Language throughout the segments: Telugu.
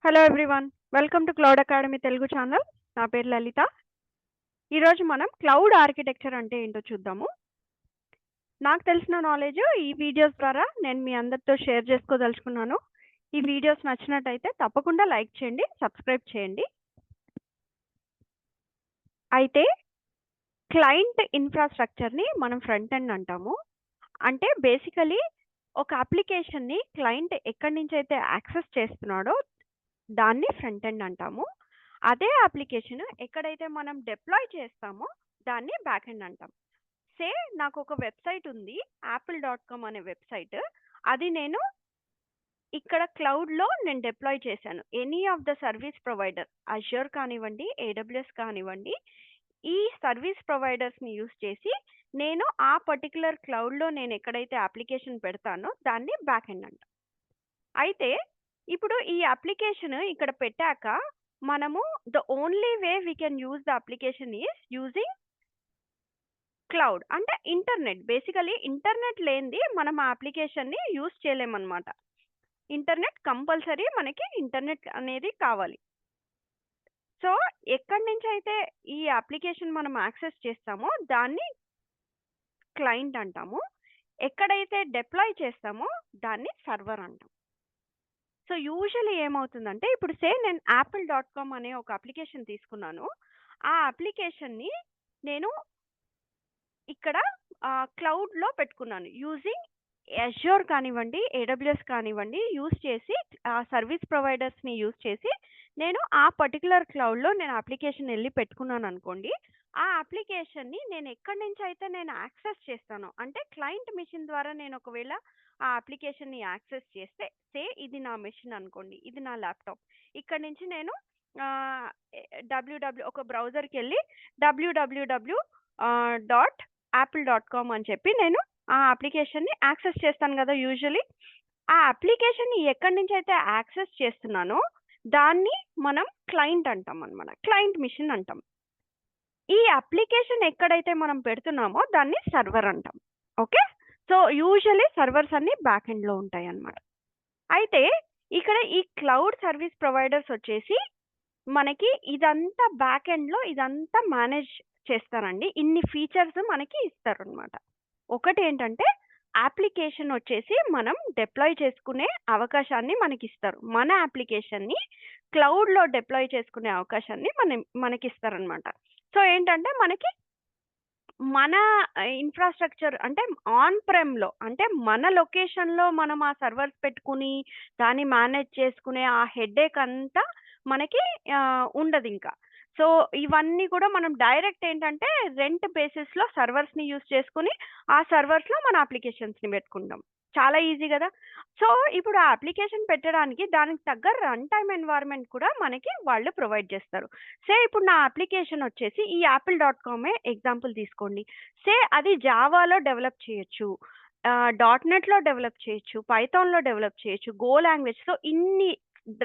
Hello everyone. Welcome to cloud academy Telugu channel. నా పేరు లలిత. ఈరోజు మనం క్లౌడ్ ఆర్కిటెక్చర్ అంటే ఏంటో చూద్దాము. నాకు తెలిసిన నాలెడ్జ్ ఈ వీడియోస్ ద్వారా నేను మీ అందరితో షేర్ చేసుకోదలుచుకున్నాను. ఈ వీడియోస్ నచ్చినట్టయితే తప్పకుండా లైక్ చేయండి, సబ్స్క్రైబ్ చేయండి. అయితే క్లయింట్ ఇన్ఫ్రాస్ట్రక్చర్ని మనం ఫ్రంట్ ఎండ్ అంటాము. అంటే బేసికలీ ఒక అప్లికేషన్ని క్లయింట్ ఎక్కడి నుంచి అయితే యాక్సెస్ చేస్తున్నాడో దాన్ని ఫ్రంట్ ఎండ్ అంటాము. అదే అప్లికేషన్ ఎక్కడైతే మనం డిప్లాయ్ చేస్తామో దాన్ని బ్యాక్ ఎండ్ అంటాం. నాకు ఒక వెబ్సైట్ ఉంది, apple.com అనే వెబ్సైట్. అది నేను ఇక్కడ క్లౌడ్లో నేను డిప్లాయ్ చేశాను. Any of the service provider, Azure కానివ్వండి, ఏడబ్ల్యూఎస్ కానివ్వండి, ఈ సర్వీస్ ప్రొవైడర్స్ని యూస్ చేసి నేను ఆ పర్టికులర్ క్లౌడ్లో నేను ఎక్కడైతే అప్లికేషన్ పెడతానో దాన్ని బ్యాక్ ఎండ్ అంటాం. అయితే ఇప్పుడు ఈ అప్లికేషన్ ఇక్కడ పెట్టాక మనము the only way we can use the application is using cloud. అంటే ఇంటర్నెట్. బేసికలీ ఇంటర్నెట్ లేనిది మనం ఆ అప్లికేషన్ని యూజ్ చేయలేమన్నమాట. ఇంటర్నెట్ కంపల్సరీ, మనకి ఇంటర్నెట్ అనేది కావాలి. సో ఎక్కడి నుంచి అయితే ఈ అప్లికేషన్ మనం యాక్సెస్ చేస్తామో దాన్ని క్లయింట్ అంటాము. ఎక్కడైతే డిప్లాయ్ చేస్తామో దాన్ని సర్వర్ అంటాం. సో యూజువల్లీ ఏమవుతుందంటే ఇప్పుడు నేను apple.com అనే ఒక అప్లికేషన్ తీసుకున్నాను. ఆ అప్లికేషన్ని నేను ఇక్కడ క్లౌడ్లో పెట్టుకున్నాను యూజింగ్ అష్యూర్ కానివ్వండి, ఏడబ్ల్యూఎస్ కానివ్వండి, యూజ్ చేసి ఆ సర్వీస్ ప్రొవైడర్స్ని యూజ్ చేసి నేను ఆ పర్టికులర్ క్లౌడ్లో నేను అప్లికేషన్ వెళ్ళి పెట్టుకున్నాను అనుకోండి. ఆ అప్లికేషన్ని నేను ఎక్కడి నుంచి అయితే నేను యాక్సెస్ చేస్తానో, అంటే క్లయింట్ మిషన్ ద్వారా నేను ఒకవేళ ఆ అప్లికేషన్ని యాక్సెస్ చేస్తే ఇది నా మెషిన్ అనుకోండి, ఇది నా ల్యాప్టాప్. ఇక్కడ నుంచి నేను ఒక బ్రౌజర్కి వెళ్ళి www.apple.com అని చెప్పి నేను ఆ అప్లికేషన్ని యాక్సెస్ చేస్తాను కదా యూజువల్లీ. ఆ అప్లికేషన్ని ఎక్కడి నుంచి అయితే యాక్సెస్ చేస్తున్నానో దాన్ని మనం క్లయింట్ అంటాం అనమాట. క్లయింట్ మిషన్ అంటాం. ఈ అప్లికేషన్ ఎక్కడైతే మనం పెడుతున్నామో దాన్ని సర్వర్ అంటాం. ఓకే. సో యూజువల్లీ సర్వర్స్ అన్ని బ్యాక్ ఎండ్లో ఉంటాయి అన్నమాట. అయితే ఇక్కడ ఈ క్లౌడ్ సర్వీస్ ప్రొవైడర్స్ వచ్చేసి మనకి ఇదంతా బ్యాక్ ఎండ్లో ఇదంతా మేనేజ్ చేస్తారండి. ఇన్ని ఫీచర్స్ మనకి ఇస్తారనమాట. ఒకటి ఏంటంటే అప్లికేషన్ వచ్చేసి మనం డిప్లాయ్ చేసుకునే అవకాశాన్ని మనకి ఇస్తారు. మన అప్లికేషన్ని క్లౌడ్లో డిప్లాయ్ చేసుకునే అవకాశాన్ని మనకి ఇస్తారనమాట. సో ఏంటంటే మనకి మన ఇన్ఫ్రాస్ట్రక్చర్ అంటే ఆన్ ప్రెమ్‌లో, అంటే మన లొకేషన్‌లో మనం ఆ సర్వర్స్ పెట్టుకుని దాన్ని మేనేజ్ చేసుకునే ఆ హెడేక్ అంతా మనకి ఉండదింకా. సో ఇవన్నీ కూడా మనం డైరెక్ట్ ఏంటంటే రెంట్ బేసిస్‌లో సర్వర్స్‌ని యూజ్ చేసుకొని ఆ సర్వర్స్‌లో మన అప్లికేషన్స్‌ని పెట్టుకుంటాం. చాలా ఈజీ గదా! సో ఇప్పుడు ఆ అప్లికేషన్ పెట్టడానికి దానికి తగ్గ రన్ టైమ్ ఎన్వైర్న్‌మెంట్ కూడా మనకి వాళ్ళు ప్రొవైడ్ చేస్తారు. ఇప్పుడు నా అప్లికేషన్ వచ్చేసి ఈ apple.comఏ ఎగ్జాంపుల్ తీసుకోండి. అది జావాలో డెవలప్ చేయొచ్చు, డాట్‌నెట్‌లో డెవలప్ చేయొచ్చు, పైథాన్‌లో డెవలప్ చేయొచ్చు, గో లాంగ్వేజ్. సో ఇన్ని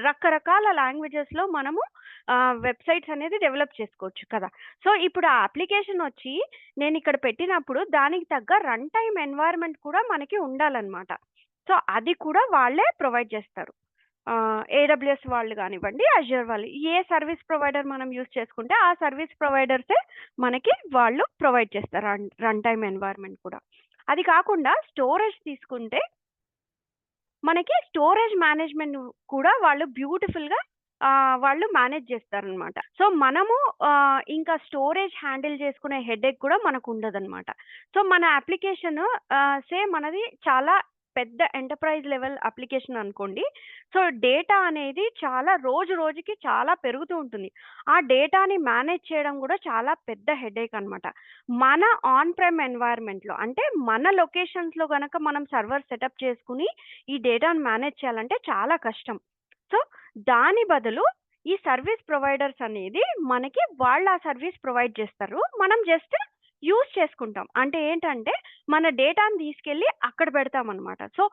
రకరకాల లాంగ్వేజెస్‌లో మనము వెబ్‌సైట్స్ అనేది డెవలప్ చేసుకోవచ్చు కదా! సో ఇప్పుడు ఆ అప్లికేషన్ వచ్చి నేనిక్కడ పెట్టినప్పుడు దానికి తగ్గ రన్ టైమ్ ఎన్వైర్న్‌మెంట్ కూడా మనకి ఉండాలన్నమాట. సో అది కూడా వాళ్ళే ప్రొవైడ్ చేస్తారు. ఏడబ్ల్యూఎస్ వాళ్ళు గానివ్వండి, అష్యూర్ వాళ్ళు. ఏ సర్వీస్ ప్రొవైడర్ మనం యూజ్ చేసుకుంటే ఆ సర్వీస్ ప్రొవైడర్సే మనకి వాళ్ళు ప్రొవైడ్ చేస్తారు రన్ టైమ్ ఎన్వైర్న్‌మెంట్ కూడా. అది కాకుండా స్టోరేజ్ తీసుకుంటే మనకి స్టోరేజ్ మేనేజ్‌మెంట్ కూడా వాళ్ళు బ్యూటిఫుల్‌గా వాళ్ళు మేనేజ్ చేస్తారనమాట. సో మనము ఇంకా స్టోరేజ్ హ్యాండిల్ చేసుకునే హెడేక్ కూడా మనకుండదనమాట. సో మన అప్లికేషన్ మనది చాలా పెద్ద ఎంటర్‌ప్రైజ్ లెవెల్ అప్లికేషన్ అనుకోండి. సో డేటా అనేది చాలా రోజు రోజుకి చాలా పెరుగుతూ ఉంటుంది. ఆ డేటాని మేనేజ్ చేయడం కూడా చాలా పెద్ద హెడేక్ అనమాట. మన ఆన్ ప్రెమ్ ఎన్వైర్న్‌మెంట్‌లో, అంటే మన లొకేషన్స్‌లో గనక మనం సర్వర్ సెటప్ చేసుకొని ఈ డేటాను మేనేజ్ చేయాలంటే చాలా కష్టం. సో దాని బదులు ఈ సర్వీస్ ప్రొవైడర్స్ అనేది మనకి వాళ్ళు ఆ సర్వీస్ ప్రొవైడ్ చేస్తారు. మనం జస్ట్ యూజ్ చేసుకుంటాం. అంటే ఏంటంటే మన డేటాను తీసుకెళ్ళి అక్కడ పెడతామనమాట. సో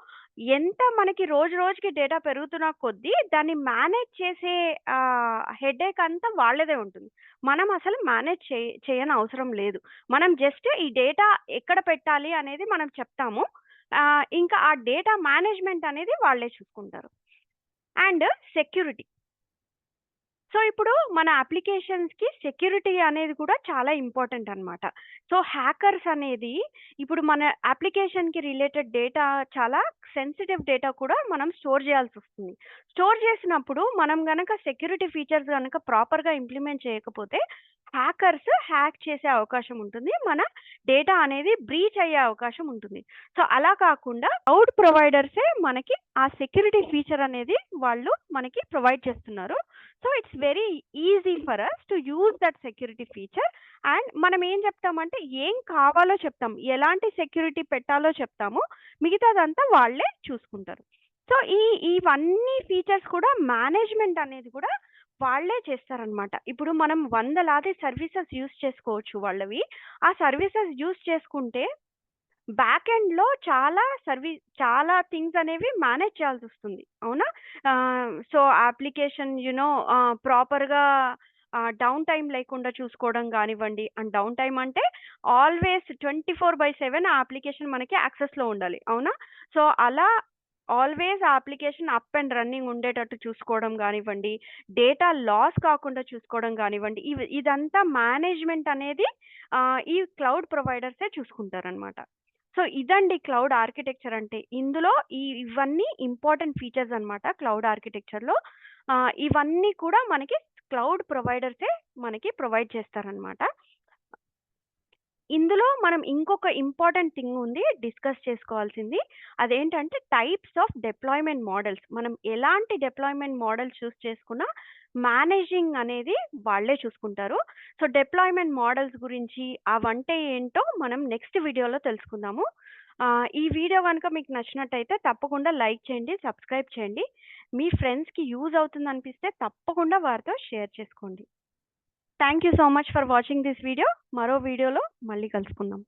ఎంత మనకి రోజు రోజుకి డేటా పెరుగుతున్న కొద్దీ దాన్ని మేనేజ్ చేసే హెడేక్ అంతా వాళ్ళదే ఉంటుంది. మనం అసలు మేనేజ్ చేయని అవసరం లేదు. మనం జస్ట్ ఈ డేటా ఎక్కడ పెట్టాలి అనేది మనం చెప్తాము. ఇంకా ఆ డేటా మేనేజ్‌మెంట్ అనేది వాళ్ళే చూసుకుంటారు. And security. సో, ఇప్పుడు మన అప్లికేషన్స్‌కి సెక్యూరిటీ అనేది కూడా చాలా ఇంపార్టెంట్ అనమాట. సో, హ్యాకర్స్ అనేది ఇప్పుడు మన అప్లికేషన్‌కి రిలేటెడ్ డేటా చాలా సెన్సిటివ్ డేటా కూడా మనం స్టోర్ చేయాల్సొస్తుంది. స్టోర్ చేసినప్పుడు మనం గనక సెక్యూరిటీ ఫీచర్స్ గనక ప్రాపర్‌గా ఇంప్లిమెంట్ చేయకపోతే హ్యాకర్స్ హ్యాక్ చేసే అవకాశం ఉంటుంది. మన డేటా అనేది బ్రీచ్ అయ్యే అవకాశం ఉంటుంది. సో, అలా కాకుండా క్లౌడ్ ప్రొవైడర్సే మనకి ఆ సెక్యూరిటీ ఫీచర్ అనేది వాళ్ళు మనకి ప్రొవైడ్ చేస్తున్నారు. So, it's very easy for us to use that security feature. And మనం ఏం చెప్తామంటే ఏం కావాలో చెప్తాం. ఎలాంటి సెక్యూరిటీ పెట్టాలో చెప్తాము. మిగతాదంతా వాళ్ళే చూసుకుంటారు. సో, ఇవన్నీ ఫీచర్స్ కూడా మేనేజ్‌మెంట్ అనేది కూడా వాళ్ళే చేస్తారనమాట. ఇప్పుడు మనం వందలాది సర్వీసెస్ యూజ్ చేసుకోవచ్చు వాళ్ళవి. ఆ సర్వీసెస్ యూజ్ చేసుకుంటే బ్యాక్ ఎండ్‌లో చాలా థింగ్స్ అనేవి మేనేజ్ చేయాల్సొస్తుంది. అవునా? సో, అప్లికేషన్ ప్రాపర్‌గా డౌన్ టైమ్ లేకుండా చూసుకోవడం గానివ్వండి. అండ్ డౌన్ టైమ్ అంటే ఆల్వేస్ 24/7 ఆ అప్లికేషన్ మనకి యాక్సెస్‌లో ఉండాలి. అవునా? సో, అలా ఆల్వేస్ ఆ అప్లికేషన్ అప్ అండ్ రన్నింగ్ ఉండేటట్టు చూసుకోవడం గానివ్వండి. డేటా లాస్ కాకుండా చూసుకోవడం గానివ్వండి. ఇదంతా మేనేజ్‌మెంట్ అనేది ఈ క్లౌడ్ ప్రొవైడర్సే చూసుకుంటారనమాట. సో, ఇదండి క్లౌడ్ ఆర్కిటెక్చర్ అంటే. ఇందులో ఇవన్నీ ఇంపార్టెంట్ ఫీచర్స్ అనమాట క్లౌడ్ ఆర్కిటెక్చర్‌లో. ఇవన్నీ కూడా మనకి క్లౌడ్ ప్రొవైడర్సే మనకి ప్రొవైడ్ చేస్తారనమాట. ఇందులో మనం ఇంకొక ఇంపార్టెంట్ థింగ్ ఉంది డిస్కస్ చేసుకోవాల్సింది. అదేంటంటే టైప్స్ ఆఫ్ డిప్లాయ్‌మెంట్ మోడల్స్. మనం ఎలాంటి డిప్లాయ్‌మెంట్ మోడల్ చూస్ చేసుకున్నా మేనేజింగ్ అనేది వాళ్ళే చూసుకుంటారు. సో, డిప్లాయ్‌మెంట్ మోడల్స్ గురించి అవంటే ఏంటో మనం నెక్స్ట్ వీడియోలో తెలుసుకుందాము. ఈ వీడియో గనుక మీకు నచ్చినట్టయితే తప్పకుండా లైక్ చేయండి, సబ్స్క్రైబ్ చేయండి. మీ ఫ్రెండ్స్‌కి యూజ్ అవుతుందనిపిస్తే తప్పకుండా వారితో షేర్ చేసుకోండి. Thank you so much for watching this video. మరో వీడియోలో మళ్ళీ కలుసుకుందాం.